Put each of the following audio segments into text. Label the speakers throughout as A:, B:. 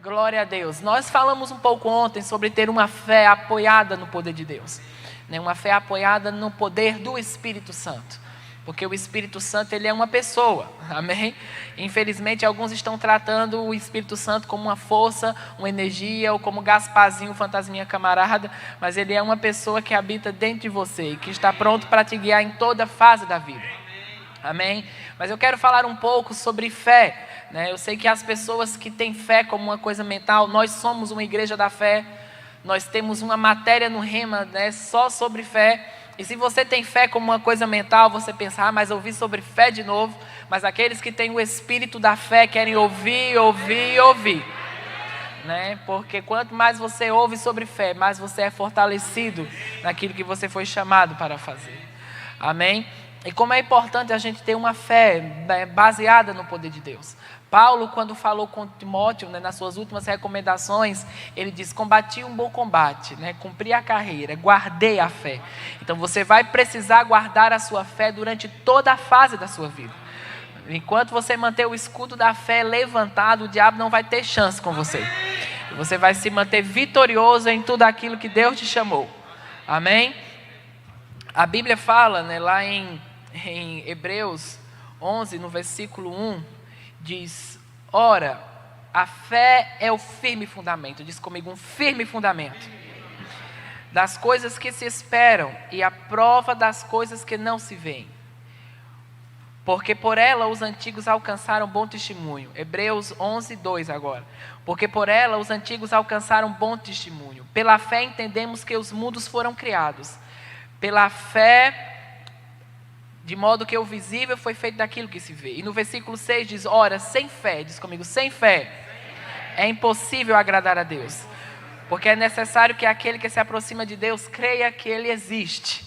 A: Glória a Deus. Nós falamos um pouco ontem sobre ter uma fé apoiada no poder de Deus, né? Uma fé apoiada no poder do Espírito Santo. Porque o Espírito Santo, ele é uma pessoa, amém? Infelizmente, alguns estão tratando o Espírito Santo como uma força, uma energia, ou como Gasparzinho, fantasminha camarada, mas ele é uma pessoa que habita dentro de você e que está pronto para te guiar em toda fase da vida, amém? Mas eu quero falar um pouco sobre fé, né? Eu sei que as pessoas que têm fé como uma coisa mental, nós somos uma igreja da fé, nós temos uma matéria no Rema, né, só sobre fé. E se você tem fé como uma coisa mental, você pensa, mas ouvir sobre fé de novo. Mas aqueles que têm o espírito da fé querem ouvir, né? Porque quanto mais você ouve sobre fé, mais você é fortalecido naquilo que você foi chamado para fazer. Amém? E como é importante a gente ter uma fé baseada no poder de Deus. Paulo, quando falou com Timóteo, né, nas suas últimas recomendações, ele diz: combati um bom combate, né, cumpri a carreira, guardei a fé. Então você vai precisar guardar a sua fé durante toda a fase da sua vida. Enquanto você manter o escudo da fé levantado, o diabo não vai ter chance com você. Você vai se manter vitorioso em tudo aquilo que Deus te chamou. Amém? A Bíblia fala, né, lá em Hebreus 11, no versículo 1, diz: ora, a fé é o firme fundamento. Diz comigo, um firme fundamento das coisas que se esperam e a prova das coisas que não se veem. Porque por ela os antigos alcançaram bom testemunho. Hebreus 11, 2 agora. Porque por ela os antigos alcançaram bom testemunho. Pela fé entendemos que os mundos foram criados. Pela fé, de modo que o visível foi feito daquilo que se vê. E no versículo 6 diz: ora, sem fé, diz comigo, sem fé, é impossível agradar a Deus. Porque é necessário que aquele que se aproxima de Deus creia que Ele existe.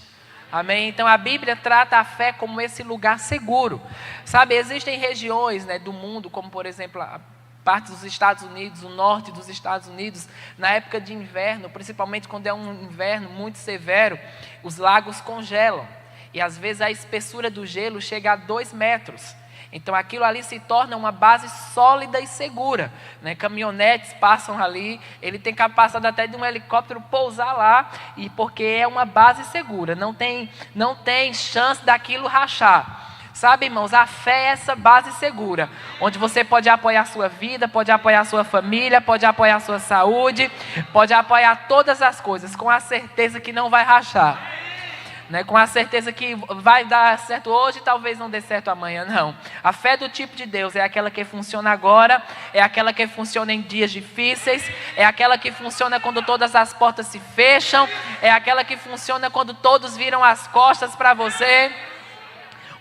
A: Amém? Então a Bíblia trata a fé como esse lugar seguro. Sabe, existem regiões, né, do mundo, como por exemplo a parte dos Estados Unidos, o norte dos Estados Unidos, na época de inverno, principalmente quando é um inverno muito severo, os lagos congelam. E às vezes a espessura do gelo chega a 2 metros. Então aquilo ali se torna uma base sólida e segura, né? Caminhonetes passam ali, ele tem capacidade até de um helicóptero pousar lá, e porque é uma base segura, não tem chance daquilo rachar. Sabe, irmãos, a fé é essa base segura, onde você pode apoiar a sua vida, pode apoiar a sua família, pode apoiar a sua saúde, pode apoiar todas as coisas, com a certeza que não vai rachar. Né, com a certeza que vai dar certo hoje, talvez não dê certo amanhã, não. A fé do tipo de Deus é aquela que funciona agora, é aquela que funciona em dias difíceis, é aquela que funciona quando todas as portas se fecham, é aquela que funciona quando todos viram as costas para você.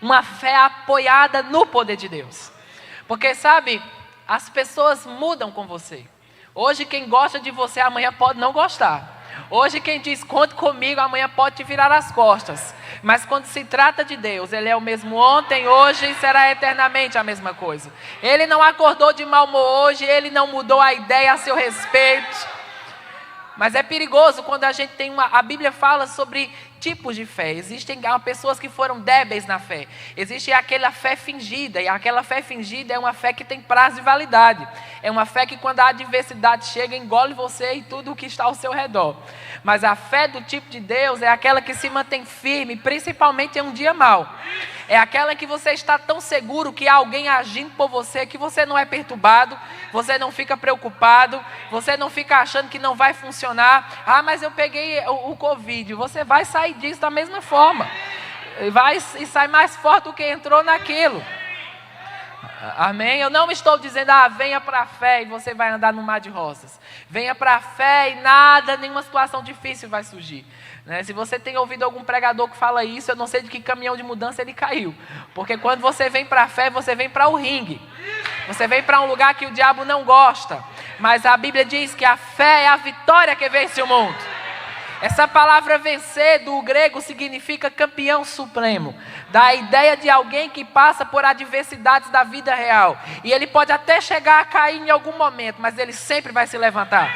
A: Uma fé apoiada no poder de Deus. Porque sabe, as pessoas mudam com você. Hoje quem gosta de você, amanhã pode não gostar. Hoje quem diz conte comigo, amanhã pode te virar as costas. Mas quando se trata de Deus, Ele é o mesmo ontem, hoje e será eternamente a mesma coisa. Ele não acordou de mau humor hoje, Ele não mudou a ideia a seu respeito. Mas é perigoso quando a gente tem a Bíblia fala sobre tipos de fé. Existem pessoas que foram débeis na fé. Existe aquela fé fingida. E aquela fé fingida é uma fé que tem prazo de validade. É uma fé que quando a adversidade chega, engole você e tudo o que está ao seu redor. Mas a fé do tipo de Deus é aquela que se mantém firme, principalmente em um dia mau. É aquela que você está tão seguro que há alguém agindo por você, que você não é perturbado, você não fica preocupado, você não fica achando que não vai funcionar. Mas eu peguei o Covid. Você vai sair disso da mesma forma. E sai mais forte do que entrou naquilo. Amém? Eu não estou dizendo, venha para a fé e você vai andar no mar de rosas. Venha para a fé e nenhuma situação difícil vai surgir. Né? Se você tem ouvido algum pregador que fala isso, eu não sei de que caminhão de mudança ele caiu. Porque quando você vem para a fé, você vem para o ringue. Você vem para um lugar que o diabo não gosta. Mas a Bíblia diz que a fé é a vitória que vence o mundo. Essa palavra vencer do grego significa campeão supremo. Dá a ideia de alguém que passa por adversidades da vida real. E ele pode até chegar a cair em algum momento, mas ele sempre vai se levantar.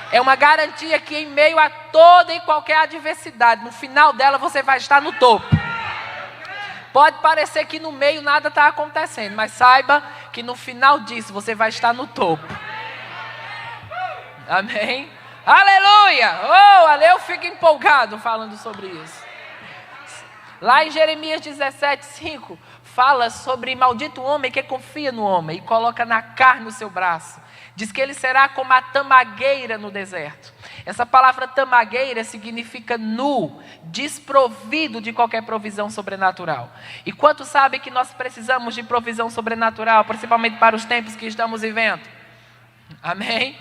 A: É uma garantia que em meio a toda e qualquer adversidade, no final dela você vai estar no topo. Pode parecer que no meio nada está acontecendo, mas saiba que no final disso você vai estar no topo. Amém? Aleluia! Oh, eu fico empolgado falando sobre isso. Lá em Jeremias 17:5, fala sobre maldito homem que confia no homem e coloca na carne o seu braço. Diz que ele será como a tamagueira no deserto. Essa palavra tamagueira significa nu, desprovido de qualquer provisão sobrenatural. E quantos sabem que nós precisamos de provisão sobrenatural, principalmente para os tempos que estamos vivendo? Amém?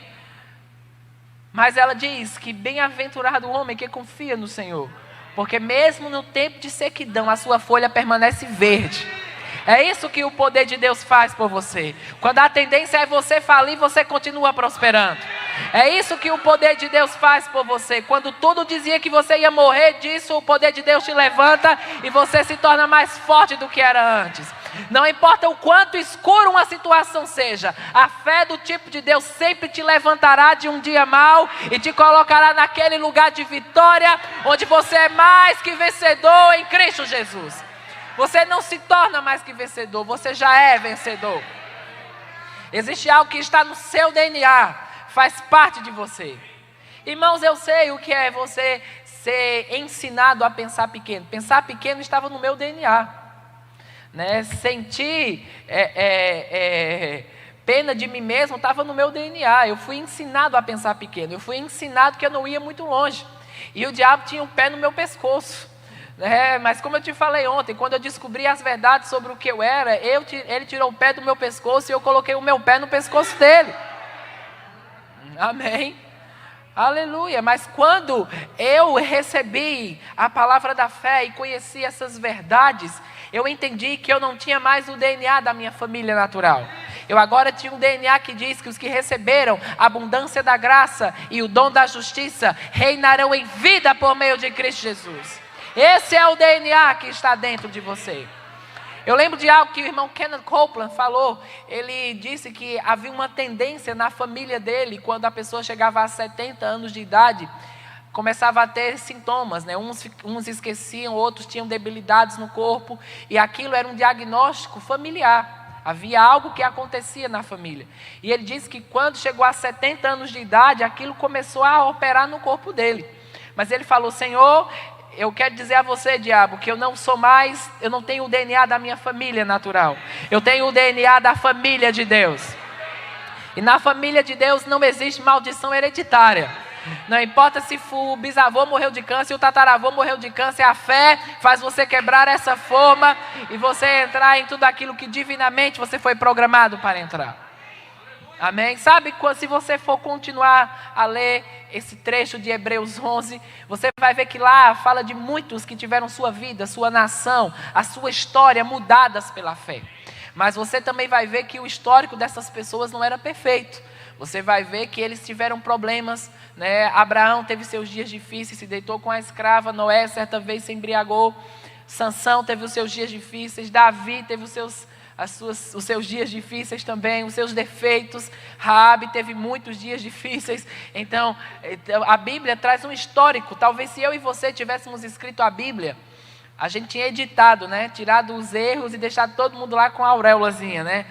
A: Mas ela diz que bem-aventurado o homem que confia no Senhor, porque mesmo no tempo de sequidão, a sua folha permanece verde. É isso que o poder de Deus faz por você. Quando a tendência é você falir, você continua prosperando. É isso que o poder de Deus faz por você. Quando tudo dizia que você ia morrer disso, o poder de Deus te levanta e você se torna mais forte do que era antes. Não importa o quanto escuro uma situação seja, a fé do tipo de Deus sempre te levantará de um dia mau e te colocará naquele lugar de vitória, onde você é mais que vencedor em Cristo Jesus. Você não se torna mais que vencedor, você já é vencedor. Existe algo que está no seu DNA, faz parte de você. Irmãos, eu sei o que é você ser ensinado a pensar pequeno. Pensar pequeno estava no meu DNA. Né? Sentir pena de mim mesmo estava no meu DNA. Eu fui ensinado a pensar pequeno. Eu fui ensinado que eu não ia muito longe. E o diabo tinha um pé no meu pescoço. Mas como eu te falei ontem, quando eu descobri as verdades sobre o que eu era, ele tirou o pé do meu pescoço e eu coloquei o meu pé no pescoço dele. Amém? Aleluia. Mas quando eu recebi a palavra da fé e conheci essas verdades, eu entendi que eu não tinha mais o DNA da minha família natural. Eu agora tinha um DNA que diz que os que receberam a abundância da graça e o dom da justiça reinarão em vida por meio de Cristo Jesus. Esse é o DNA que está dentro de você. Eu lembro de algo que o irmão Kenneth Copeland falou. Ele disse que havia uma tendência na família dele, quando a pessoa chegava a 70 anos de idade, começava a ter sintomas, né? Uns esqueciam, outros tinham debilidades no corpo, e aquilo era um diagnóstico familiar. Havia algo que acontecia na família. E ele disse que quando chegou a 70 anos de idade, aquilo começou a operar no corpo dele. Mas ele falou: Senhor, eu quero dizer a você, diabo, que eu não tenho o DNA da minha família natural. Eu tenho o DNA da família de Deus. E na família de Deus não existe maldição hereditária. Não importa se o bisavô morreu de câncer e o tataravô morreu de câncer, a fé faz você quebrar essa forma e você entrar em tudo aquilo que divinamente você foi programado para entrar. Amém? Sabe, se você for continuar a ler esse trecho de Hebreus 11, você vai ver que lá fala de muitos que tiveram sua vida, sua nação, a sua história mudadas pela fé. Mas você também vai ver que o histórico dessas pessoas não era perfeito. Você vai ver que eles tiveram problemas, né? Abraão teve seus dias difíceis, se deitou com a escrava. Noé certa vez se embriagou. Sansão teve os seus dias difíceis. Davi teve os seus dias difíceis também, os seus defeitos. Raabe teve muitos dias difíceis. Então, a Bíblia traz um histórico. Talvez se eu e você tivéssemos escrito a Bíblia, a gente tinha editado, né? Tirado os erros e deixado todo mundo lá com a auréolazinha, né?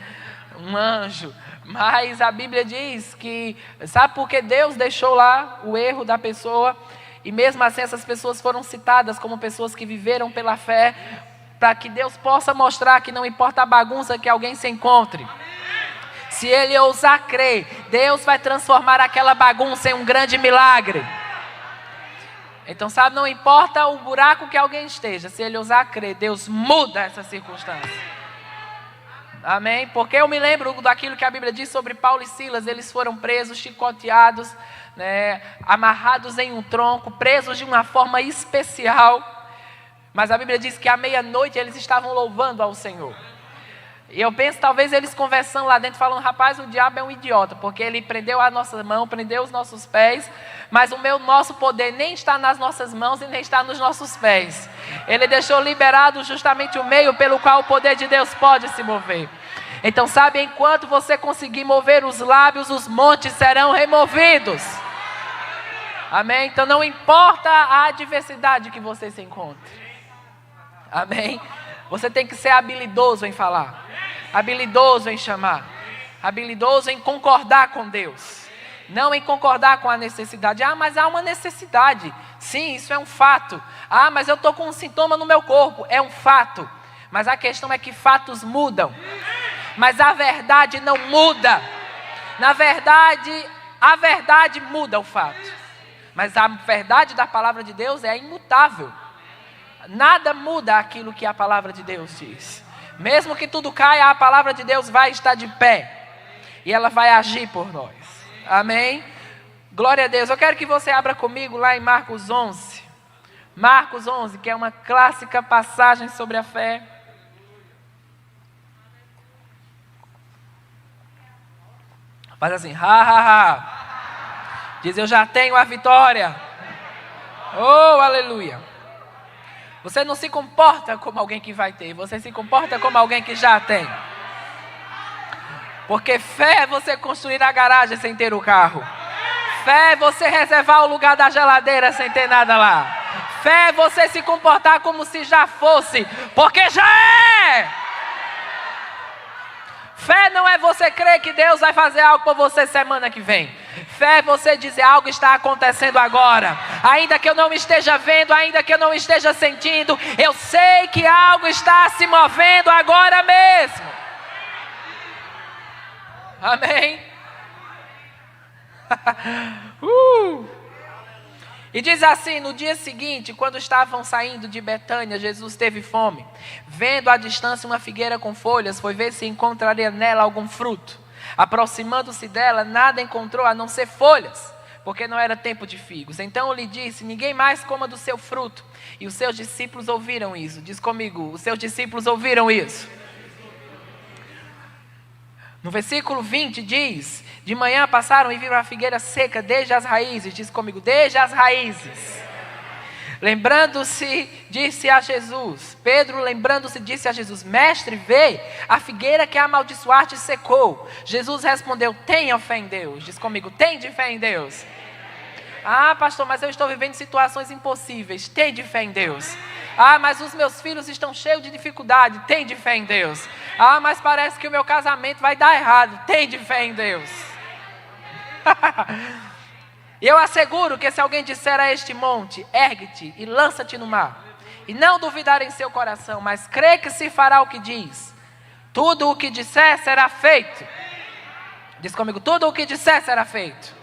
A: Um anjo. Mas a Bíblia diz que, sabe por que Deus deixou lá o erro da pessoa? E mesmo assim essas pessoas foram citadas como pessoas que viveram pela fé, para que Deus possa mostrar que não importa a bagunça que alguém se encontre, se ele ousar crer, Deus vai transformar aquela bagunça em um grande milagre. Então, sabe, não importa o buraco que alguém esteja, se ele ousar crer, Deus muda essa circunstância. Amém? Porque eu me lembro daquilo que a Bíblia diz sobre Paulo e Silas. Eles foram presos, chicoteados, né, amarrados em um tronco, presos de uma forma especial. Mas a Bíblia diz que à meia-noite eles estavam louvando ao Senhor. E eu penso, talvez eles conversando lá dentro, falando: rapaz, o diabo é um idiota, porque ele prendeu a nossa mão, prendeu os nossos pés, mas nosso poder nem está nas nossas mãos e nem está nos nossos pés. Ele deixou liberado justamente o meio pelo qual o poder de Deus pode se mover. Então, sabe, enquanto você conseguir mover os lábios, os montes serão removidos. Amém? Então não importa a adversidade que você se encontre. Amém? Você tem que ser habilidoso em falar, habilidoso em chamar, habilidoso em concordar com Deus. Não em concordar com a necessidade. Ah, mas há uma necessidade. Sim, isso é um fato. Ah, mas eu estou com um sintoma no meu corpo. É um fato. Mas a questão é que fatos mudam. Mas a verdade não muda. Na verdade, a verdade muda o fato. Mas a verdade da palavra de Deus é imutável. Nada muda aquilo que a palavra de Deus diz. Mesmo que tudo caia, a palavra de Deus vai estar de pé. E ela vai agir por nós. Amém? Glória a Deus. Eu quero que você abra comigo lá em Marcos 11. Marcos 11, que é uma clássica passagem sobre a fé. Faz assim, ha, ha, ha. Diz, eu já tenho a vitória. Oh, aleluia. Você não se comporta como alguém que vai ter. Você se comporta como alguém que já tem. Porque fé é você construir a garagem sem ter o carro. Fé é você reservar o lugar da geladeira sem ter nada lá. Fé é você se comportar como se já fosse. Porque já é. Fé não é você crer que Deus vai fazer algo por você semana que vem. Fé é você dizer algo está acontecendo agora. Ainda que eu não esteja vendo, ainda que eu não esteja sentindo, eu sei que algo está se movendo agora mesmo. Amém? E diz assim, no dia seguinte, quando estavam saindo de Betânia, Jesus teve fome. Vendo à distância uma figueira com folhas, foi ver se encontraria nela algum fruto. Aproximando-se dela, nada encontrou a não ser folhas, porque não era tempo de figos. Então lhe disse, ninguém mais coma do seu fruto. E os seus discípulos ouviram isso. Diz comigo, os seus discípulos ouviram isso. No versículo 20 diz, de manhã passaram e viram a figueira seca desde as raízes. Diz comigo, desde as raízes. Lembrando-se, disse a Jesus, Pedro lembrando-se disse a Jesus, mestre, vê, a figueira que amaldiçoaste secou. Jesus respondeu, tenha fé em Deus. Diz comigo, tem de fé em Deus. Ah, pastor, mas eu estou vivendo situações impossíveis. Tem de fé em Deus. Ah, mas os meus filhos estão cheios de dificuldade. Tem de fé em Deus. Ah, mas parece que o meu casamento vai dar errado. Tem de fé em Deus. Eu asseguro que se alguém disser a este monte, ergue-te e lança-te no mar, e não duvidar em seu coração, mas crê que se fará o que diz, tudo o que disser será feito. Diz comigo, tudo o que disser será feito.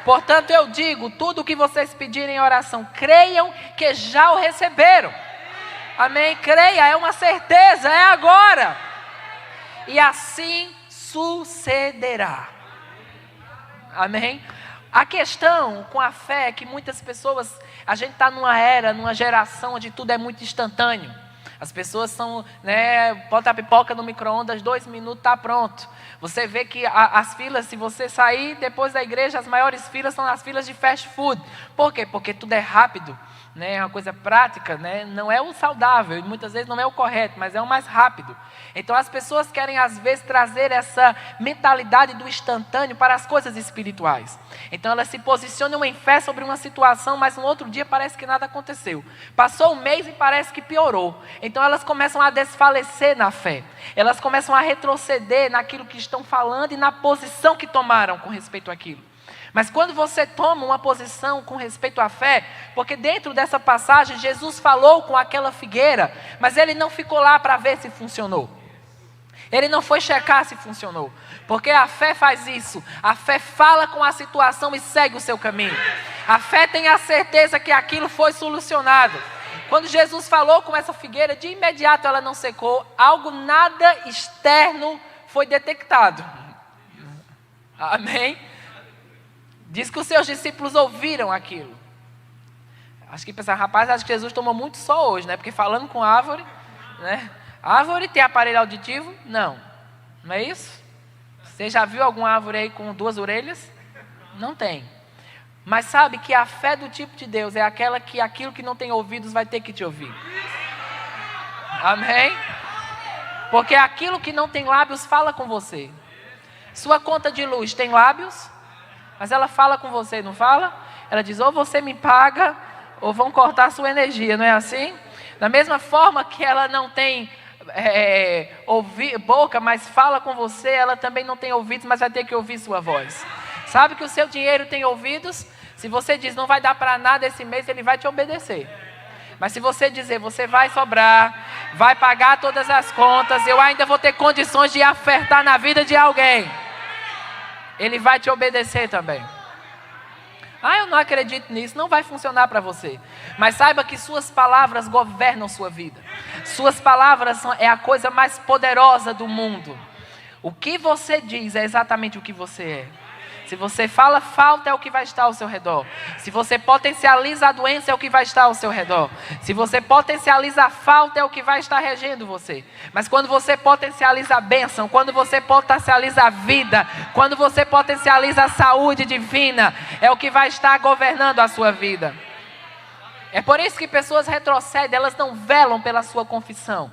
A: Portanto eu digo, tudo o que vocês pedirem em oração, creiam que já o receberam. Amém? Creia, é uma certeza, é agora. E assim sucederá. Amém? A questão com a fé é que muitas pessoas, a gente está numa era, numa geração onde tudo é muito instantâneo. As pessoas são, bota a pipoca no micro-ondas, 2 minutos está pronto. Você vê que as filas, se você sair depois da igreja, as maiores filas são as filas de fast food. Por quê? Porque tudo é rápido, é uma coisa prática, não é o saudável, e muitas vezes não é o correto, mas é o mais rápido. Então as pessoas querem às vezes trazer essa mentalidade do instantâneo para as coisas espirituais. Então elas se posicionam em fé sobre uma situação, mas no outro dia parece que nada aconteceu. Passou um mês e parece que piorou. Então elas começam a desfalecer na fé. Elas começam a retroceder naquilo que estão falando e na posição que tomaram com respeito àquilo. Mas quando você toma uma posição com respeito à fé, porque dentro dessa passagem Jesus falou com aquela figueira, mas ele não ficou lá para ver se funcionou. Ele não foi checar se funcionou, porque a fé faz isso. A fé fala com a situação e segue o seu caminho. A fé tem a certeza que aquilo foi solucionado. Quando Jesus falou com essa figueira, de imediato ela não secou. Algo nada externo foi detectado. Amém? Diz que os seus discípulos ouviram aquilo. Acho que pensaram, rapaz, acho que Jesus tomou muito só hoje, Porque falando com árvore, Árvore tem aparelho auditivo? Não. Não é isso? Você já viu alguma árvore aí com 2 orelhas? Não tem. Mas sabe que a fé do tipo de Deus é aquela que aquilo que não tem ouvidos vai ter que te ouvir. Amém? Porque aquilo que não tem lábios fala com você. Sua conta de luz tem lábios, mas ela fala com você, não fala? Ela diz, ou você me paga, ou vão cortar a sua energia, não é assim? Da mesma forma que ela não tem boca, mas fala com você, ela também não tem ouvidos, mas vai ter que ouvir sua voz. Sabe que o seu dinheiro tem ouvidos? Se você diz não vai dar para nada esse mês, ele vai te obedecer. Mas se você dizer, você vai sobrar, vai pagar todas as contas, eu ainda vou ter condições de ofertar na vida de alguém, ele vai te obedecer também. Eu não acredito nisso, não vai funcionar para você. Mas saiba que suas palavras governam sua vida. Suas palavras é a coisa mais poderosa do mundo. O que você diz é exatamente o que você é. Se você fala falta, é o que vai estar ao seu redor. Se você potencializa a doença, é o que vai estar ao seu redor. Se você potencializa a falta, é o que vai estar regendo você. Mas quando você potencializa a bênção, quando você potencializa a vida, quando você potencializa a saúde divina, é o que vai estar governando a sua vida. É por isso que pessoas retrocedem, elas não velam pela sua confissão.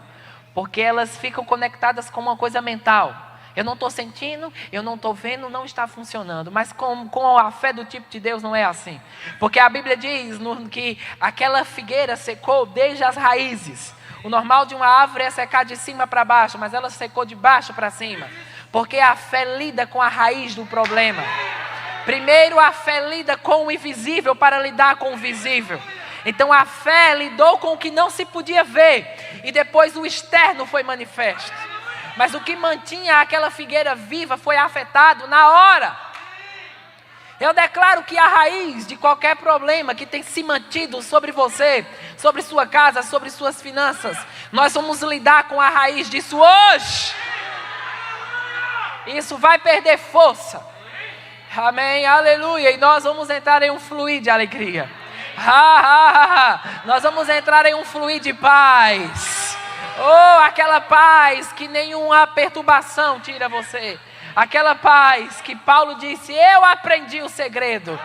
A: Porque elas ficam conectadas com uma coisa mental. Eu não estou sentindo, eu não estou vendo, não está funcionando. Mas com a fé do tipo de Deus não é assim. Porque a Bíblia diz que aquela figueira secou desde as raízes. O normal de uma árvore é secar de cima para baixo, mas ela secou de baixo para cima. Porque a fé lida com a raiz do problema. Primeiro a fé lida com o invisível para lidar com o visível. Então a fé lidou com o que não se podia ver. E depois o externo foi manifesto. Mas o que mantinha aquela figueira viva foi afetado na hora. Eu declaro que a raiz de qualquer problema que tem se mantido sobre você, sobre sua casa, sobre suas finanças, nós vamos lidar com a raiz disso hoje. Isso vai perder força. Amém, aleluia. E nós vamos entrar em um fluir de alegria. Nós vamos entrar em um fluir de paz. Aquela paz que nenhuma perturbação tira você. Aquela paz que Paulo disse, eu aprendi o segredo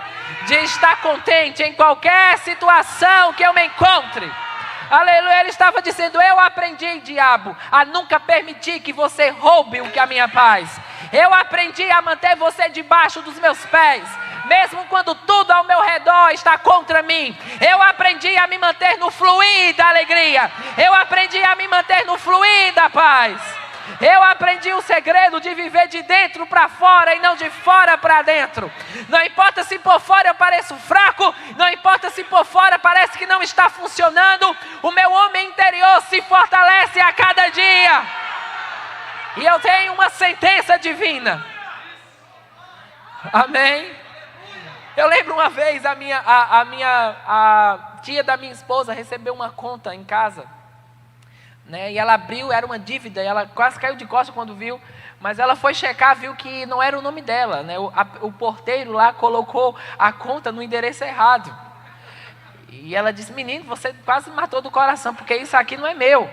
A: de estar contente em qualquer situação que eu me encontre. Aleluia, ele estava dizendo, eu aprendi, diabo, a nunca permitir que você roube o que é a minha paz. Eu aprendi a manter você debaixo dos meus pés. Mesmo quando tudo ao meu redor está contra mim, eu aprendi a me manter no fluir da alegria. Eu aprendi a me manter no fluir da paz. Eu aprendi o segredo de viver de dentro para fora e não de fora para dentro. Não importa se por fora eu pareço fraco, não importa se por fora parece que não está funcionando, o meu homem interior se fortalece a cada dia. E eu tenho uma sentença divina. Amém? Eu lembro uma vez a tia da minha esposa recebeu uma conta em casa, né? E ela abriu, era uma dívida, ela quase caiu de costas quando viu, mas ela foi checar, viu que não era o nome dela, né? O porteiro lá colocou a conta no endereço errado. E ela disse, menino, você quase matou do coração, porque isso aqui não é meu,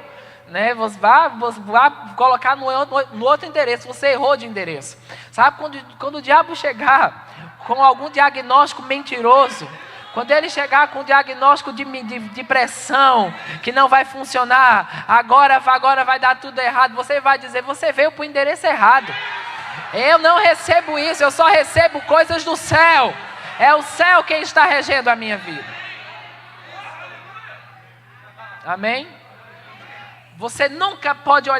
A: né? Você vai colocar no outro endereço, você errou de endereço. Sabe quando o diabo chegar com algum diagnóstico mentiroso, quando ele chegar com um diagnóstico de depressão, que não vai funcionar, agora vai dar tudo errado, você vai dizer, você veio para o endereço errado. Eu não recebo isso, eu só recebo coisas do céu. É o céu quem está regendo a minha vida. Amém? Você nunca pode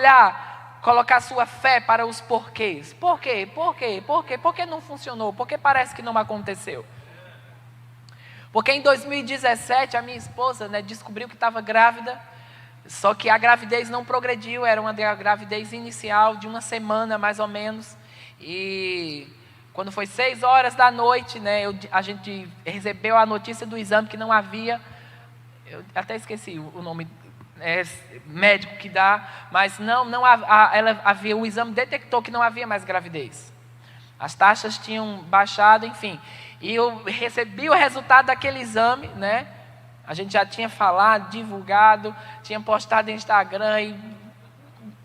A: colocar sua fé para os porquês. Por quê? Por quê? Por quê? Por que não funcionou? Por que parece que não aconteceu? Porque em 2017 a minha esposa, né, descobriu que estava grávida, só que a gravidez não progrediu, era uma gravidez inicial de uma semana mais ou menos. E quando foi 6 horas da noite, né, a gente recebeu a notícia do exame que não havia, eu até esqueci o nome médico que dá, mas o exame detectou que não havia mais gravidez. As taxas tinham baixado, enfim. E eu recebi o resultado daquele exame, né? A gente já tinha falado, divulgado, tinha postado no Instagram e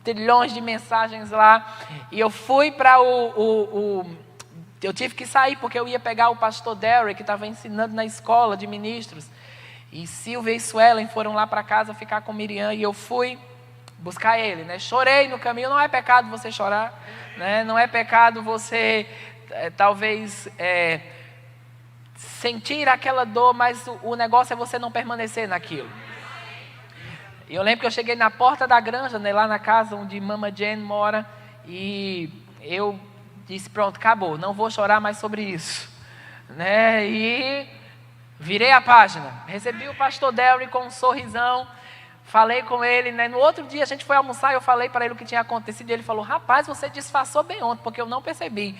A: trilhões de mensagens lá. E eu fui para eu tive que sair porque eu ia pegar o pastor Derek, que estava ensinando na escola de ministros. E Silvia e Suelen foram lá para casa ficar com Miriam e eu fui buscar ele, né? Chorei no caminho, não é pecado você chorar, né? Não é pecado você, talvez, sentir aquela dor, mas o negócio é você não permanecer naquilo. E eu lembro que eu cheguei na porta da granja, né, lá na casa onde Mama Jane mora, e eu disse, pronto, acabou, não vou chorar mais sobre isso. Né? E virei a página. Recebi o pastor Delry com um sorrisão. Falei com ele, né? No outro dia a gente foi almoçar e eu falei para ele o que tinha acontecido. E ele falou, rapaz, você disfarçou bem ontem, porque eu não percebi.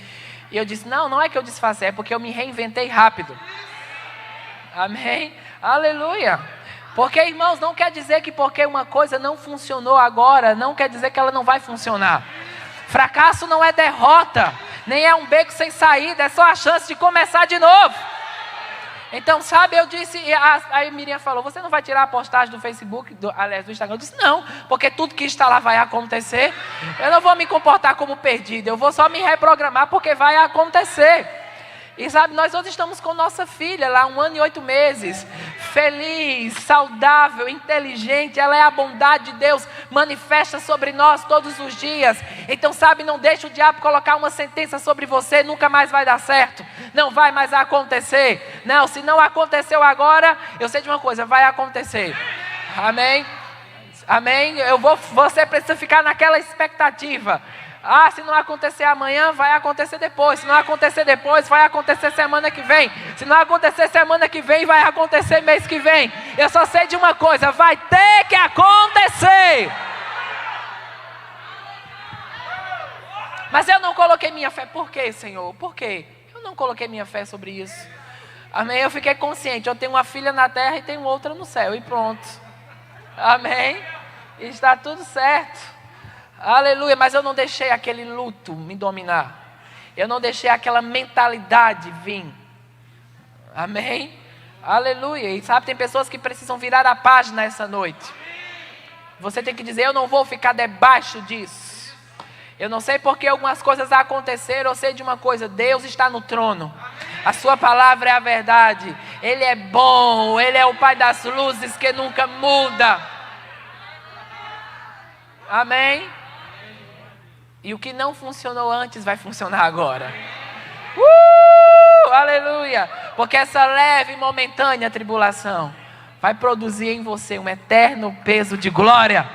A: E eu disse, não é que eu disfarcei, é porque eu me reinventei rápido. Amém? Aleluia. Porque, irmãos, não quer dizer que porque uma coisa não funcionou agora, não quer dizer que ela não vai funcionar. Fracasso não é derrota, nem é um beco sem saída, é só a chance de começar de novo. Então, sabe, eu disse, aí Miriam falou, você não vai tirar a postagem do Facebook, do Instagram? Eu disse, não, porque tudo que está lá vai acontecer. Eu não vou me comportar como perdido, eu vou só me reprogramar porque vai acontecer. E sabe, nós hoje estamos com nossa filha lá, 1 ano e 8 meses, feliz, saudável, inteligente, ela é a bondade de Deus, manifesta sobre nós todos os dias. Então sabe, não deixe o diabo colocar uma sentença sobre você, nunca mais vai dar certo, não vai mais acontecer. Não, se não aconteceu agora, eu sei de uma coisa, vai acontecer. Amém? Amém? Você precisa ficar naquela expectativa. Se não acontecer amanhã, vai acontecer depois. Se não acontecer depois, vai acontecer semana que vem. Se não acontecer semana que vem, vai acontecer mês que vem. Eu só sei de uma coisa, vai ter que acontecer. Mas eu não coloquei minha fé. Por quê, Senhor? Por quê? Eu não coloquei minha fé sobre isso. Amém? Eu fiquei consciente. Eu tenho uma filha na terra e tenho outra no céu. E pronto. Amém? E está tudo certo. Aleluia, mas eu não deixei aquele luto me dominar. Eu não deixei aquela mentalidade vir. Amém? Aleluia. E sabe, tem pessoas que precisam virar a página essa noite. Você tem que dizer, eu não vou ficar debaixo disso. Eu não sei porque algumas coisas aconteceram, eu sei de uma coisa, Deus está no trono. A sua palavra é a verdade. Ele é bom, Ele é o Pai das luzes que nunca muda. Amém? E o que não funcionou antes vai funcionar agora. Aleluia! Porque essa leve e momentânea tribulação vai produzir em você um eterno peso de glória.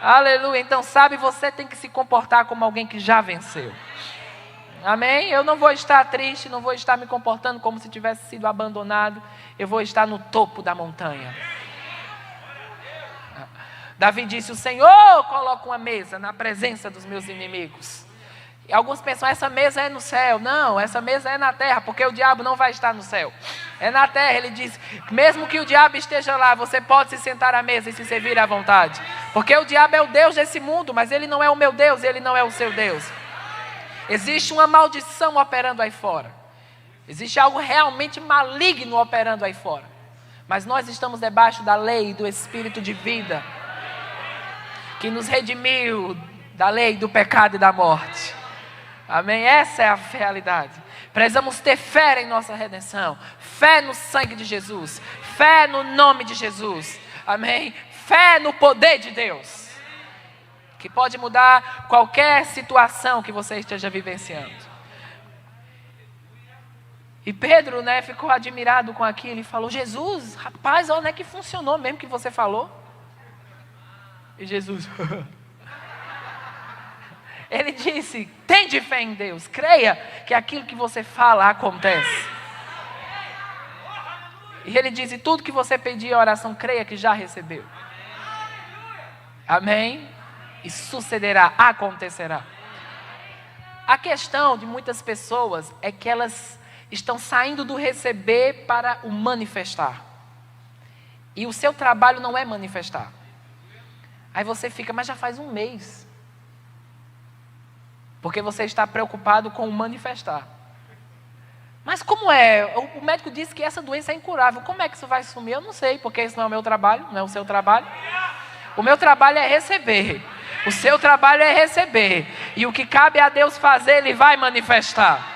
A: Aleluia! Então sabe, você tem que se comportar como alguém que já venceu. Amém? Eu não vou estar triste, não vou estar me comportando como se tivesse sido abandonado. Eu vou estar no topo da montanha. Davi disse, o Senhor coloca uma mesa na presença dos meus inimigos. E alguns pensam, essa mesa é no céu. Não, essa mesa é na terra, porque o diabo não vai estar no céu. É na terra. Ele diz, mesmo que o diabo esteja lá, você pode se sentar à mesa e se servir à vontade. Porque o diabo é o Deus desse mundo, mas ele não é o meu Deus, ele não é o seu Deus. Existe uma maldição operando aí fora. Existe algo realmente maligno operando aí fora. Mas nós estamos debaixo da lei do Espírito de vida, que nos redimiu da lei do pecado e da morte. Amém? Essa é a realidade. Precisamos ter fé em nossa redenção, fé no sangue de Jesus, fé no nome de Jesus. Amém? Fé no poder de Deus, que pode mudar qualquer situação que você esteja vivenciando. E Pedro, ficou admirado com aquilo e falou, Jesus, rapaz, olha, que funcionou mesmo que você falou. E Jesus, ele disse, tende fé em Deus, creia que aquilo que você fala acontece. E ele disse, tudo que você pedir em oração, creia que já recebeu. Amém? E sucederá, acontecerá. A questão de muitas pessoas é que elas estão saindo do receber para o manifestar. E o seu trabalho não é manifestar. Aí você fica, mas já faz um mês. Porque você está preocupado com o manifestar. Mas como é? O médico disse que essa doença é incurável. Como é que isso vai sumir? Eu não sei, porque isso não é o meu trabalho, não é o seu trabalho. O meu trabalho é receber. O seu trabalho é receber. E o que cabe a Deus fazer, Ele vai manifestar.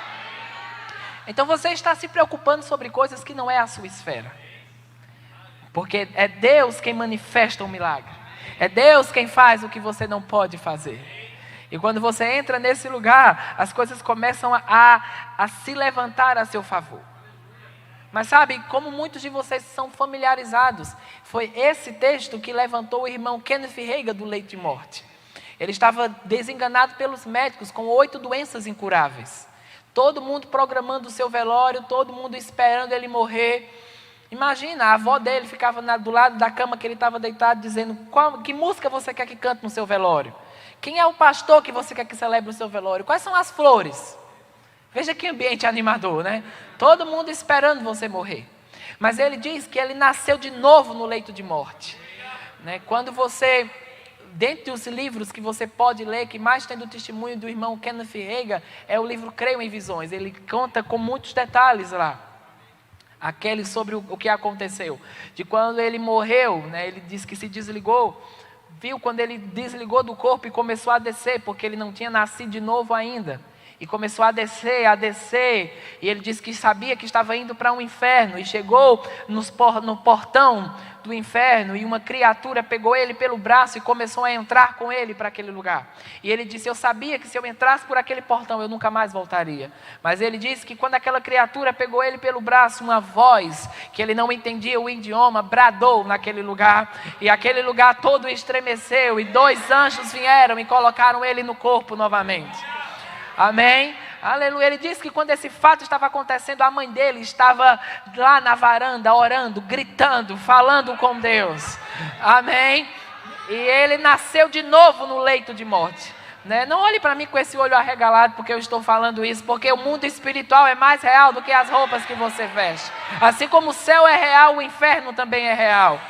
A: Então você está se preocupando sobre coisas que não é a sua esfera. Porque é Deus quem manifesta o milagre. É Deus quem faz o que você não pode fazer. E quando você entra nesse lugar, as coisas começam a se levantar a seu favor. Mas sabe, como muitos de vocês são familiarizados, foi esse texto que levantou o irmão Kenneth Reagan do leito de morte. Ele estava desenganado pelos médicos com 8 doenças incuráveis. Todo mundo programando o seu velório, todo mundo esperando ele morrer. Imagina, a avó dele ficava do lado da cama que ele estava deitado, dizendo: que música você quer que cante no seu velório? Quem é o pastor que você quer que celebre o seu velório? Quais são as flores? Veja que ambiente animador, né? Todo mundo esperando você morrer. Mas ele diz que ele nasceu de novo no leito de morte. Né? Quando você, dentre os livros que você pode ler, que mais tem do testemunho do irmão Kenneth Hagin, é o livro Creio em Visões. Ele conta com muitos detalhes lá. Aquele sobre o que aconteceu. De quando ele morreu, né? Ele diz que se desligou, viu quando ele desligou do corpo e começou a descer, porque ele não tinha nascido de novo ainda. E começou a descer, e ele disse que sabia que estava indo para um inferno, e chegou no portão do inferno, e uma criatura pegou ele pelo braço e começou a entrar com ele para aquele lugar. E ele disse: eu sabia que se eu entrasse por aquele portão, eu nunca mais voltaria. Mas ele disse que quando aquela criatura pegou ele pelo braço, uma voz, que ele não entendia o idioma, bradou naquele lugar, e aquele lugar todo estremeceu, e 2 anjos vieram e colocaram ele no corpo novamente. Amém? Aleluia. Ele disse que quando esse fato estava acontecendo, a mãe dele estava lá na varanda, orando, gritando, falando com Deus. Amém? E ele nasceu de novo no leito de morte. Né? Não olhe para mim com esse olho arregalado porque eu estou falando isso, porque o mundo espiritual é mais real do que as roupas que você veste. Assim como o céu é real, o inferno também é real.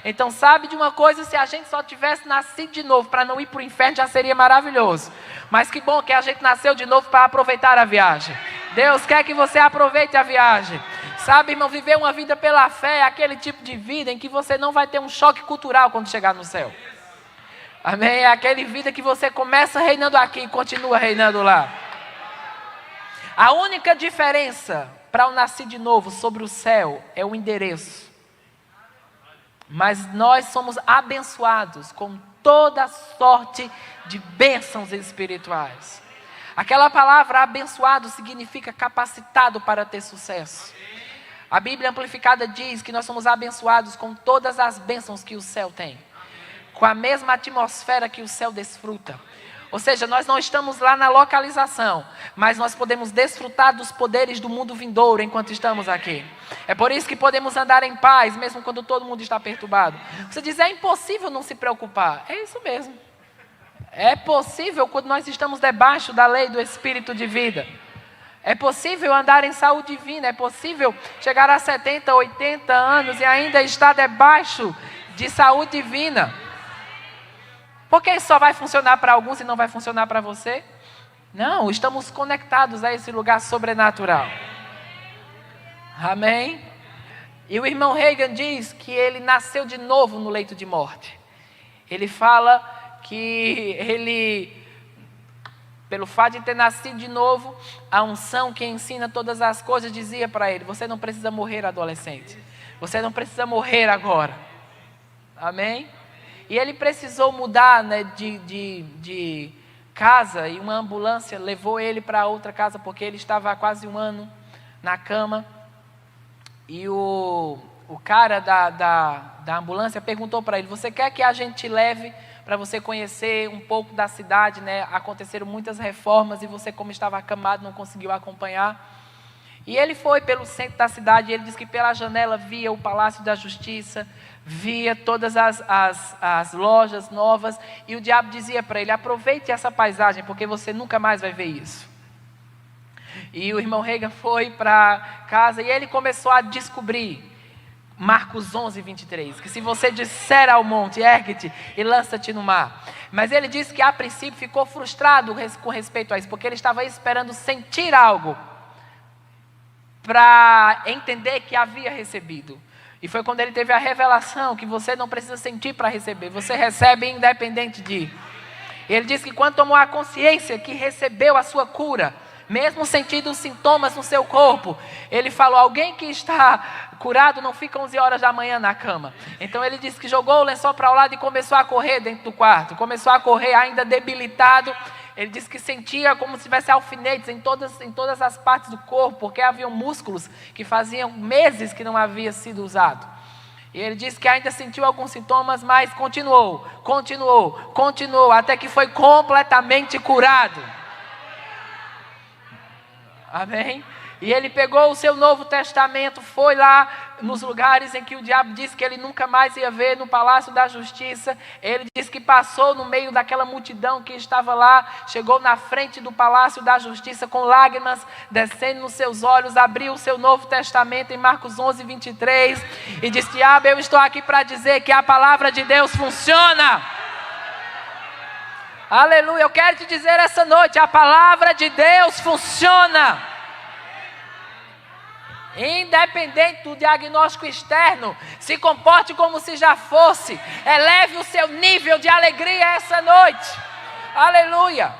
A: Então sabe de uma coisa, se a gente só tivesse nascido de novo para não ir para o inferno, já seria maravilhoso. Mas que bom que a gente nasceu de novo para aproveitar a viagem. Deus quer que você aproveite a viagem. Sabe, irmão, viver uma vida pela fé é aquele tipo de vida em que você não vai ter um choque cultural quando chegar no céu. Amém? É aquele vida que você começa reinando aqui e continua reinando lá. A única diferença para o nascer de novo sobre o céu é o endereço. Mas nós somos abençoados com toda sorte de bênçãos espirituais. Aquela palavra abençoado significa capacitado para ter sucesso. A Bíblia Amplificada diz que nós somos abençoados com todas as bênçãos que o céu tem. Com a mesma atmosfera que o céu desfruta. Ou seja, nós não estamos lá na localização, mas nós podemos desfrutar dos poderes do mundo vindouro enquanto estamos aqui. É por isso que podemos andar em paz, mesmo quando todo mundo está perturbado. Você diz: é impossível não se preocupar. É isso mesmo. É possível quando nós estamos debaixo da lei do Espírito de vida. É possível andar em saúde divina. É possível chegar a 70, 80 anos e ainda estar debaixo de saúde divina. Porque isso só vai funcionar para alguns e não vai funcionar para você? Não, estamos conectados a esse lugar sobrenatural. Amém? E o irmão Hagin diz que ele nasceu de novo no leito de morte. Ele fala que ele, pelo fato de ter nascido de novo, a unção que ensina todas as coisas dizia para ele: você não precisa morrer, adolescente. Você não precisa morrer agora. Amém? E ele precisou mudar, né, de casa, e uma ambulância levou ele para outra casa, porque ele estava há quase 1 ano na cama. E o cara da ambulância perguntou para ele: você quer que a gente te leve para você conhecer um pouco da cidade, né? Aconteceram muitas reformas e você, como estava acamado, não conseguiu acompanhar. E ele foi pelo centro da cidade, e ele disse que pela janela via o Palácio da Justiça, via todas as lojas novas, e o diabo dizia para ele: aproveite essa paisagem, porque você nunca mais vai ver isso. E o irmão Hagin foi para casa e ele começou a descobrir Marcos 11, 23, que se você disser ao monte: ergue-te e lança-te no mar. Mas ele disse que a princípio ficou frustrado com respeito a isso, porque ele estava esperando sentir algo para entender que havia recebido. E foi quando ele teve a revelação que você não precisa sentir para receber, você recebe independente de. E ele disse que quando tomou a consciência que recebeu a sua cura, mesmo sentindo os sintomas no seu corpo, ele falou: alguém que está curado não fica 11 horas da manhã na cama. Então ele disse que jogou o lençol para o lado e começou a correr dentro do quarto, começou a correr ainda debilitado. Ele disse que sentia como se tivesse alfinetes em todas as partes do corpo, porque haviam músculos que faziam meses que não havia sido usado. E ele disse que ainda sentiu alguns sintomas, mas continuou, até que foi completamente curado. Amém? E ele pegou o seu Novo Testamento, foi lá nos lugares em que o diabo disse que ele nunca mais ia ver, no Palácio da Justiça. Ele disse que passou no meio daquela multidão que estava lá, chegou na frente do Palácio da Justiça com lágrimas descendo nos seus olhos, abriu o seu Novo Testamento em Marcos 11, 23 e disse: diabo, eu estou aqui para dizer que a palavra de Deus funciona. Aleluia, eu quero te dizer essa noite, a palavra de Deus funciona. Independente do diagnóstico externo, se comporte como se já fosse. Eleve o seu nível de alegria essa noite. Aleluia.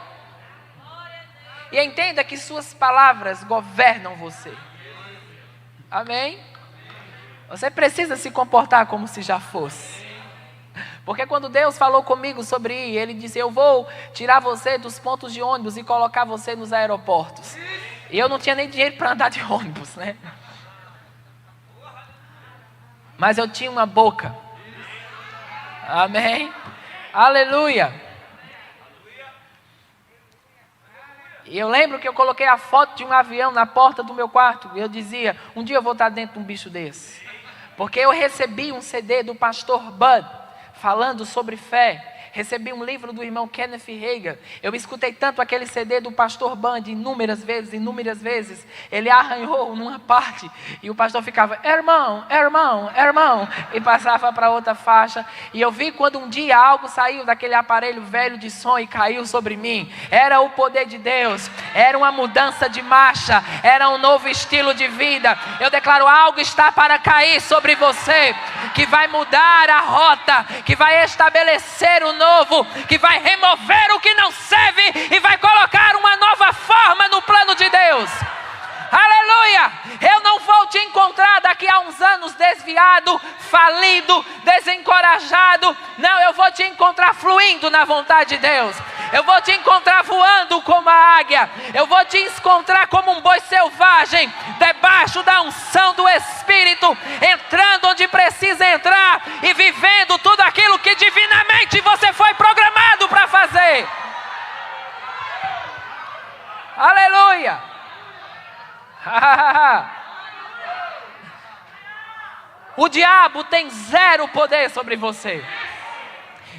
A: E entenda que suas palavras governam você. Amém? Você precisa se comportar como se já fosse. Porque quando Deus falou comigo sobre ir, Ele disse: eu vou tirar você dos pontos de ônibus e colocar você nos aeroportos. E eu não tinha nem dinheiro para andar de ônibus, né? Mas eu tinha uma boca. Amém? Aleluia. E eu lembro que eu coloquei a foto de um avião na porta do meu quarto. E eu dizia: um dia eu vou estar dentro de um bicho desse. Porque eu recebi um CD do pastor Bud, falando sobre fé. Recebi um livro do irmão Kenneth Hagin. Eu escutei tanto aquele CD do pastor Bud inúmeras vezes. Ele arranhou numa parte e o pastor ficava: irmão, e passava para outra faixa. E eu vi quando um dia algo saiu daquele aparelho velho de som e caiu sobre mim. Era o poder de Deus, era uma mudança de marcha, era um novo estilo de vida. Eu declaro: algo está para cair sobre você, que vai mudar a rota, que vai estabelecer o novo, que vai remover o que não serve e vai colocar uma nova forma no plano de Deus. Aleluia! Eu não vou te encontrar daqui a uns anos desviado, falido, desencorajado. Não, eu vou te encontrar fluindo na vontade de Deus. Eu vou te encontrar voando como a águia. Eu vou te encontrar como um boi selvagem, debaixo da unção do Espírito, entrando onde precisa entrar e vivendo tudo aquilo que divinamente você foi programado para fazer. Aleluia! O diabo tem zero poder sobre você.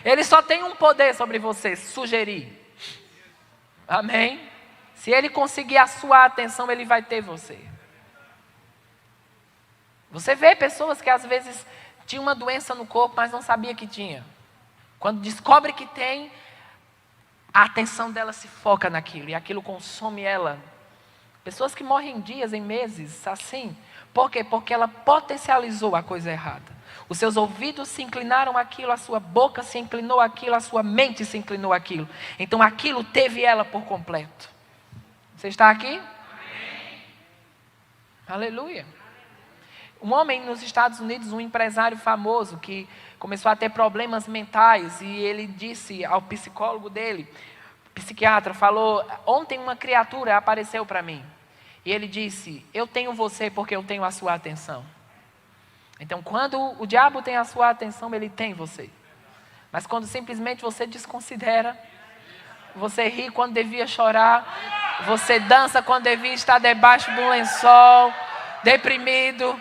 A: Ele só tem um poder sobre você: sugerir. Amém? Se ele conseguir a sua atenção, ele vai ter você. Você vê pessoas que às vezes tinham uma doença no corpo, mas não sabia que tinha. Quando descobre que tem, a atenção dela se foca naquilo e aquilo consome ela. Pessoas que morrem em dias, em meses, assim. Por quê? Porque ela potencializou a coisa errada. Os seus ouvidos se inclinaram àquilo, a sua boca se inclinou àquilo, a sua mente se inclinou àquilo. Então aquilo teve ela por completo. Você está aqui? Amém. Aleluia. Um homem nos Estados Unidos, um empresário famoso, que começou a ter problemas mentais, e ele disse ao psicólogo dele, psiquiatra, falou: ontem uma criatura apareceu para mim. E ele disse: eu tenho você porque eu tenho a sua atenção. Então quando o diabo tem a sua atenção, ele tem você. Mas quando simplesmente você desconsidera, você ri quando devia chorar, você dança quando devia estar debaixo de um lençol, deprimido,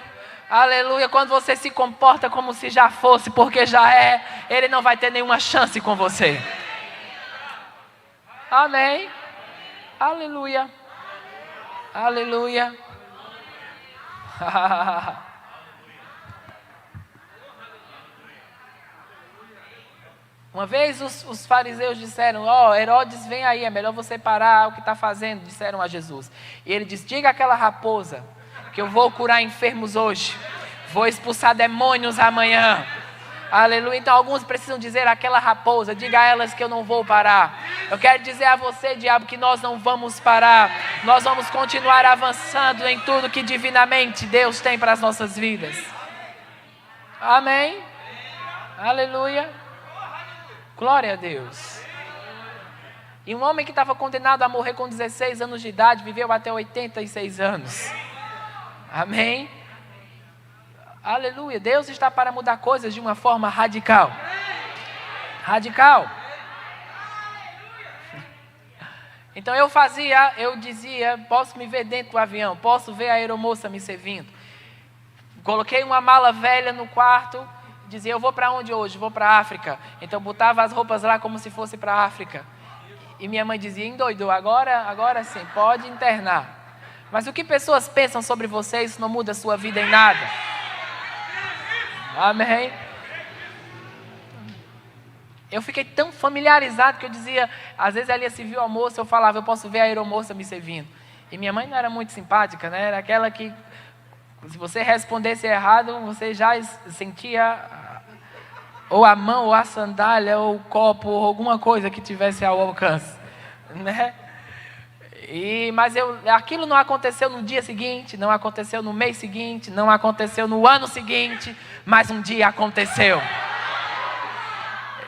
A: aleluia, quando você se comporta como se já fosse, porque já é, ele não vai ter nenhuma chance com você. Amém. Aleluia. Aleluia. Uma vez os fariseus disseram: Herodes, vem aí, é melhor você parar o que está fazendo, disseram a Jesus. E ele disse: diga àquela raposa que eu vou curar enfermos hoje, vou expulsar demônios amanhã. Aleluia. Então alguns precisam dizer àquela raposa: diga a elas que eu não vou parar. Eu quero dizer a você, diabo, que nós não vamos parar. Nós vamos continuar avançando em tudo que divinamente Deus tem para as nossas vidas. Amém. Aleluia. Glória a Deus. E um homem que estava condenado a morrer com 16 anos de idade, viveu até 86 anos. Amém. Aleluia. Deus está para mudar coisas de uma forma radical. Radical. Então eu dizia, posso me ver dentro do avião, posso ver a aeromoça me servindo. Coloquei uma mala velha no quarto, dizia, eu vou para onde hoje? Vou para a África. Então botava as roupas lá como se fosse para a África. E minha mãe dizia, endoidou, agora sim, pode internar. Mas o que pessoas pensam sobre você, isso não muda a sua vida em nada. Amém? Eu fiquei tão familiarizado que eu dizia, às vezes ela ia servir o almoço, eu falava, eu posso ver a aeromoça me servindo. E minha mãe não era muito simpática, né? Era aquela que, se você respondesse errado, você já sentia ou a mão, ou a sandália, ou o copo, ou alguma coisa que tivesse ao alcance, né? Mas aquilo não aconteceu no dia seguinte, não aconteceu no mês seguinte, não aconteceu no ano seguinte, mas um dia aconteceu.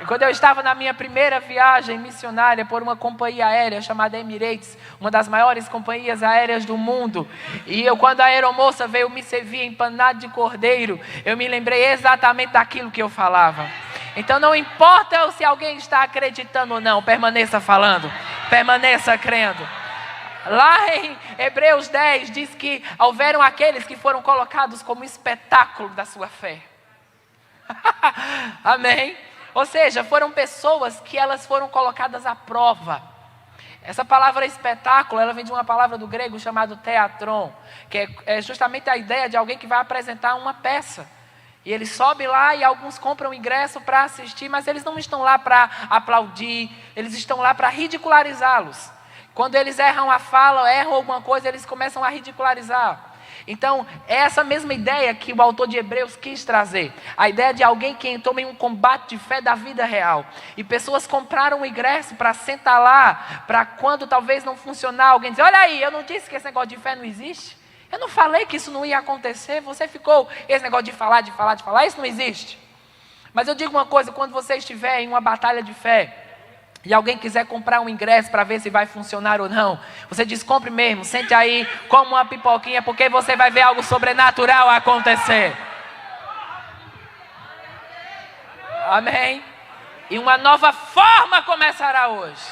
A: Quando eu estava na minha primeira viagem missionária por uma companhia aérea chamada Emirates, uma das maiores companhias aéreas do mundo, e quando a aeromoça veio me servir empanado de cordeiro, eu me lembrei exatamente daquilo que eu falava. Então não importa se alguém está acreditando ou não, permaneça falando, permaneça crendo. Lá em Hebreus 10 diz que houveram aqueles que foram colocados como espetáculo da sua fé. Amém? Ou seja, foram pessoas que elas foram colocadas à prova. Essa palavra espetáculo, ela vem de uma palavra do grego chamada teatron, que é justamente a ideia de alguém que vai apresentar uma peça. E ele sobe lá e alguns compram ingresso para assistir, mas eles não estão lá para aplaudir, eles estão lá para ridicularizá-los. Quando eles erram a fala, erram alguma coisa, eles começam a ridicularizar. Então, é essa mesma ideia que o autor de Hebreus quis trazer. A ideia de alguém que entrou em um combate de fé da vida real. E pessoas compraram o ingresso para sentar lá, para quando talvez não funcionar, alguém dizer, olha aí, eu não disse que esse negócio de fé não existe? Eu não falei que isso não ia acontecer? Você ficou, esse negócio de falar, isso não existe. Mas eu digo uma coisa, quando você estiver em uma batalha de fé, e alguém quiser comprar um ingresso para ver se vai funcionar ou não, você diz, compre mesmo, sente aí, como uma pipoquinha, porque você vai ver algo sobrenatural acontecer. Amém? E uma nova forma começará hoje.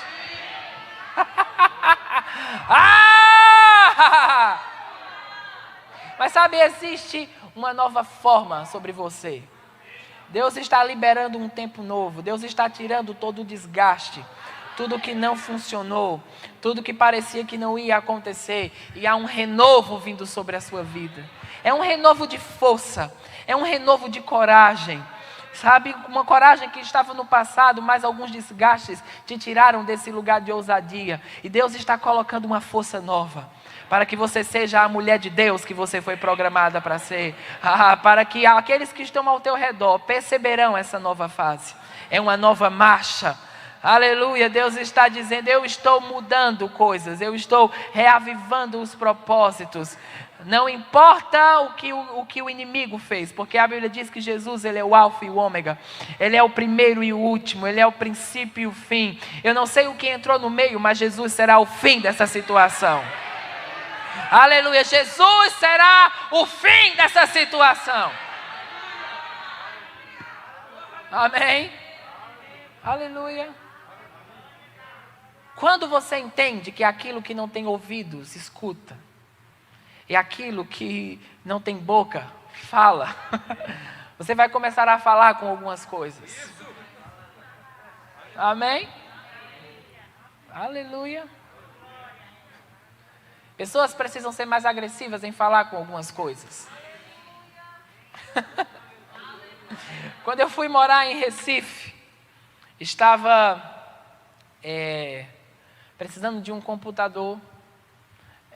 A: Mas sabe, existe uma nova forma sobre você. Deus está liberando um tempo novo. Deus está tirando todo o desgaste, tudo que não funcionou, tudo que parecia que não ia acontecer. E há um renovo vindo sobre a sua vida. É um renovo de força, é um renovo de coragem. Sabe, uma coragem que estava no passado, mas alguns desgastes te tiraram desse lugar de ousadia. E Deus está colocando uma força nova, para que você seja a mulher de Deus que você foi programada para ser. Para que aqueles que estão ao teu redor perceberão essa nova fase. É uma nova marcha. Aleluia, Deus está dizendo, eu estou mudando coisas, eu estou reavivando os propósitos. Não importa o que o inimigo fez, porque a Bíblia diz que Jesus, ele é o alfa e o ômega, ele é o primeiro e o último, ele é o princípio e o fim. Eu não sei o que entrou no meio, mas Jesus será o fim dessa situação. Aleluia, Jesus será o fim dessa situação. Amém? Aleluia. Quando você entende que aquilo que não tem ouvidos, escuta, e aquilo que não tem boca, fala, você vai começar a falar com algumas coisas. Amém? Aleluia. Pessoas precisam ser mais agressivas em falar com algumas coisas. Quando eu fui morar em Recife, estava precisando de um computador.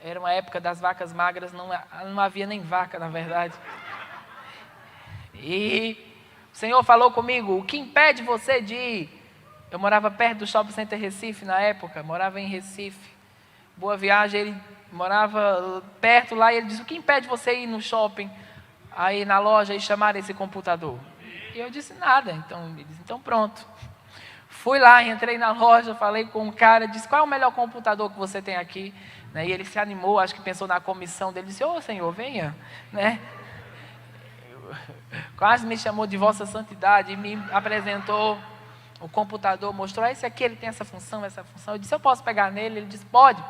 A: Era uma época das vacas magras, não havia nem vaca, na verdade. E o Senhor falou comigo, o que impede você de ir? Eu morava perto do Shopping Center Recife na época, morava em Recife. Boa Viagem, ele morava perto lá, e ele disse, o que impede você ir no shopping, aí na loja, e chamar esse computador? E eu disse, nada. Então ele disse, então pronto. Fui lá, entrei na loja, falei com o cara, disse, qual é o melhor computador que você tem aqui? E ele se animou, acho que pensou na comissão dele, disse, ô Senhor, venha. quase me chamou de Vossa Santidade e me apresentou o computador, mostrou, esse aqui ele tem essa função. Eu disse, eu posso pegar nele? Ele disse, pode.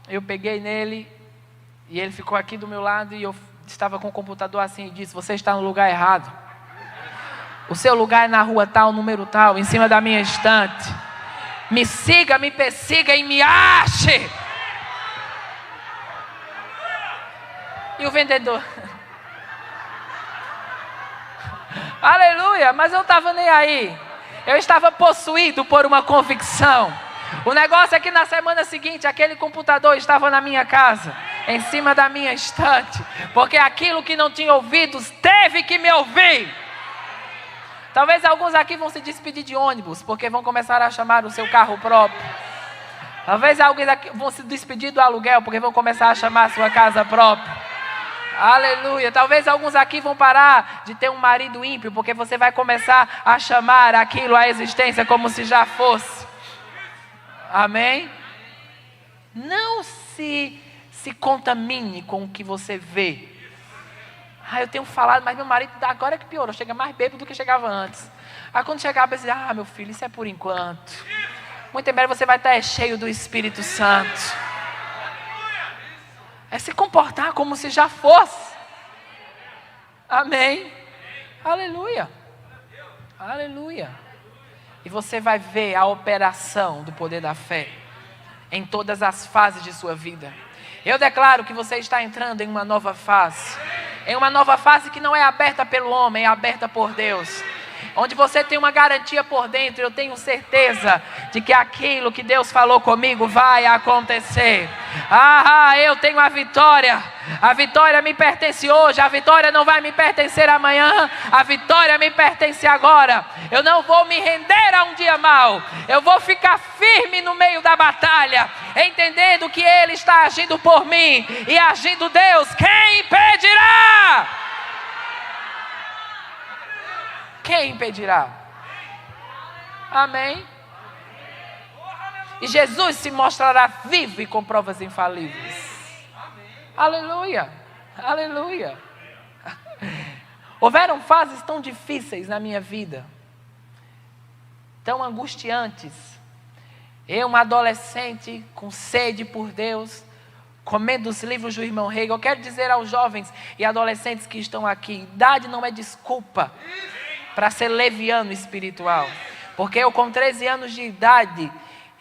A: Eu peguei nele e ele ficou aqui do meu lado e eu estava com o computador assim e disse, você está no lugar errado. O seu lugar é na rua tal, número tal, em cima da minha estante. Me siga, me persiga e me ache. E o vendedor... Aleluia, mas eu estava nem aí. Eu estava possuído por uma convicção. O negócio é que na semana seguinte, aquele computador estava na minha casa, em cima da minha estante, porque aquilo que não tinha ouvidos teve que me ouvir. Talvez alguns aqui vão se despedir de ônibus, porque vão começar a chamar o seu carro próprio. Talvez alguns aqui vão se despedir do aluguel, porque vão começar a chamar a sua casa própria. Aleluia. Talvez alguns aqui vão parar de ter um marido ímpio, porque você vai começar a chamar aquilo à existência como se já fosse. Amém? Não se contamine com o que você vê. Eu tenho falado, mas meu marido agora é que piorou, chega mais bêbado do que chegava antes. Aí quando chegava, eu dizia, meu filho, isso é por enquanto. Muito em breve você vai estar cheio do Espírito Santo. É se comportar como se já fosse. Amém? Aleluia. Aleluia. E você vai ver a operação do poder da fé em todas as fases de sua vida. Eu declaro que você está entrando em uma nova fase. Em uma nova fase que não é aberta pelo homem, é aberta por Deus. Onde você tem uma garantia por dentro, eu tenho certeza de que aquilo que Deus falou comigo vai acontecer. Eu tenho a vitória me pertence hoje, a vitória não vai me pertencer amanhã, a vitória me pertence agora. Eu não vou me render a um dia mau, eu vou ficar firme no meio da batalha, entendendo que Ele está agindo por mim, e agindo Deus, quem impedirá? Quem impedirá? Amém? E Jesus se mostrará vivo e com provas infalíveis. Aleluia, aleluia. Houveram fases tão difíceis na minha vida, tão angustiantes. Eu, uma adolescente com sede por Deus, comendo os livros do irmão Hagin. Eu quero dizer aos jovens e adolescentes que estão aqui, idade não é desculpa para ser leviano espiritual. Porque eu com 13 anos de idade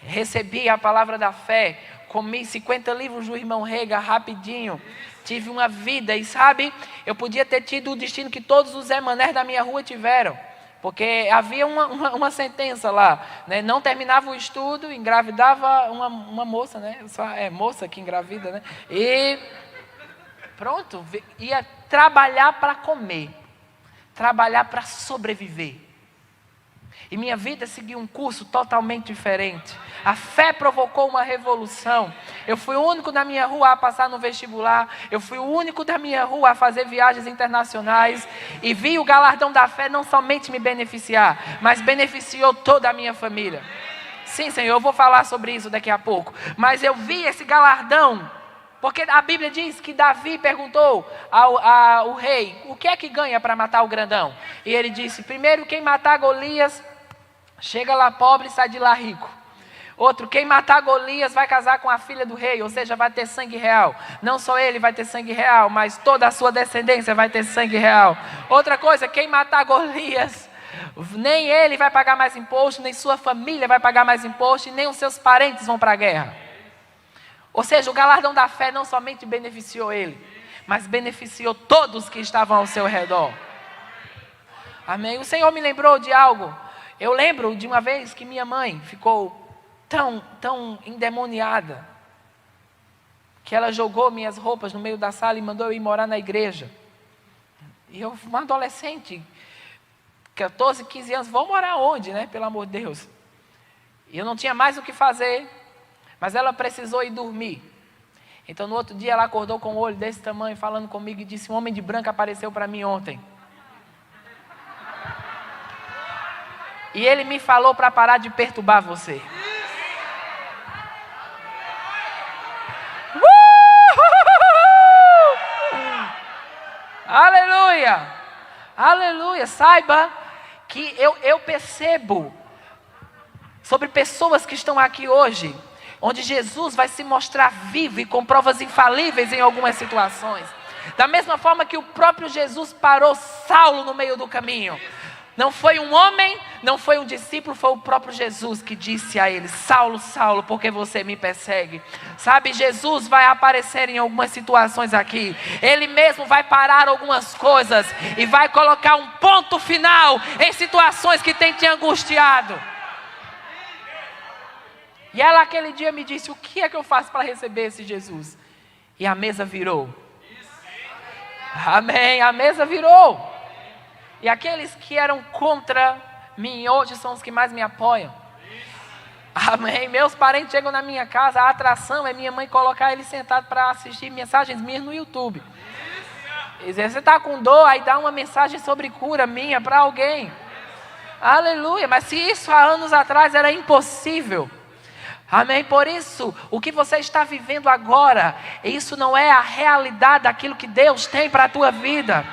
A: recebi a palavra da fé, comi 50 livros do irmão Hagin rapidinho, tive uma vida, e sabe, eu podia ter tido o destino que todos os Zé Manés da minha rua tiveram, porque havia uma sentença lá, né? Não terminava o estudo, engravidava uma moça, né? É moça que engravida, né? E pronto, ia trabalhar para comer, trabalhar para sobreviver. E minha vida seguiu um curso totalmente diferente. A fé provocou uma revolução. Eu fui o único da minha rua a passar no vestibular. Eu fui o único da minha rua a fazer viagens internacionais. E vi o galardão da fé não somente me beneficiar, mas beneficiou toda a minha família. Sim, Senhor, eu vou falar sobre isso daqui a pouco. Mas eu vi esse galardão, porque a Bíblia diz que Davi perguntou ao rei, o que é que ganha para matar o grandão? E ele disse, primeiro, quem matar Golias, chega lá pobre e sai de lá rico. Outro, quem matar Golias vai casar com a filha do rei, ou seja, vai ter sangue real. Não só ele vai ter sangue real, mas toda a sua descendência vai ter sangue real. Outra coisa, quem matar Golias, nem ele vai pagar mais imposto, nem sua família vai pagar mais imposto, e nem os seus parentes vão para a guerra. Ou seja, o galardão da fé não somente beneficiou ele, mas beneficiou todos que estavam ao seu redor. Amém? O Senhor me lembrou de algo. Eu lembro de uma vez que minha mãe ficou tão endemoniada, que ela jogou minhas roupas no meio da sala e mandou eu ir morar na igreja. E eu, uma adolescente, 14, 15 anos, vou morar onde, né? Pelo amor de Deus. E eu não tinha mais o que fazer, mas ela precisou ir dormir. Então no outro dia ela acordou com o olho desse tamanho, falando comigo, e disse, um homem de branco apareceu para mim ontem. E ele me falou para parar de perturbar você. Aleluia! Aleluia. Saiba que eu percebo sobre pessoas que estão aqui hoje, onde Jesus vai se mostrar vivo e com provas infalíveis em algumas situações. Da mesma forma que o próprio Jesus parou Saulo no meio do caminho. Não foi um homem, não foi um discípulo, foi o próprio Jesus que disse a ele: Saulo, Saulo, por que você me persegue? Sabe, Jesus vai aparecer em algumas situações aqui. Ele mesmo vai parar algumas coisas e vai colocar um ponto final em situações que tem te angustiado. E ela aquele dia me disse: o que é que eu faço para receber esse Jesus? E a mesa virou. Amém, a mesa virou. E aqueles que eram contra mim hoje são os que mais me apoiam. Amém. Meus parentes chegam na minha casa, a atração é minha mãe colocar eles sentados para assistir mensagens minhas no YouTube. E você está com dor, aí dá uma mensagem sobre cura minha para alguém. Aleluia. Mas se isso há anos atrás era impossível. Amém. Por isso, o que você está vivendo agora, isso não é a realidade daquilo que Deus tem para a tua vida.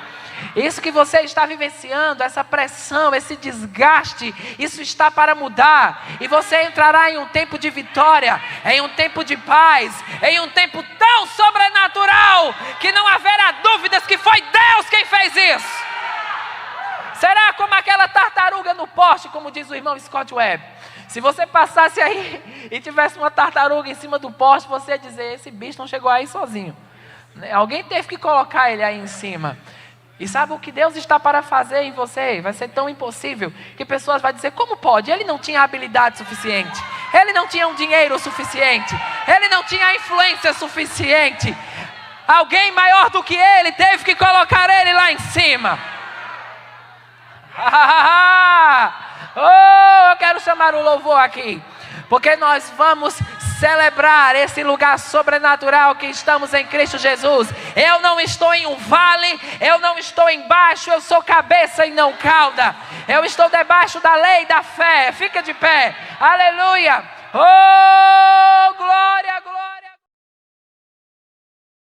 A: Isso que você está vivenciando, essa pressão, esse desgaste, isso está para mudar. E você entrará em um tempo de vitória, em um tempo de paz, em um tempo tão sobrenatural que não haverá dúvidas que foi Deus quem fez isso. Será como aquela tartaruga no poste, como diz o irmão Scott Webb. Se você passasse aí e tivesse uma tartaruga em cima do poste, você ia dizer: esse bicho não chegou aí sozinho. Alguém teve que colocar ele aí em cima. E sabe o que Deus está para fazer em você? Vai ser tão impossível que pessoas vão dizer: como pode? Ele não tinha habilidade suficiente. Ele não tinha um dinheiro suficiente. Ele não tinha influência suficiente. Alguém maior do que ele teve que colocar ele lá em cima. Oh, eu quero chamar o louvor aqui, porque nós vamos celebrar esse lugar sobrenatural que estamos em Cristo Jesus. Eu não estou em um vale, eu não estou embaixo, eu sou cabeça e não cauda. Eu estou debaixo da lei da fé. Fica de pé. Aleluia. Oh, glória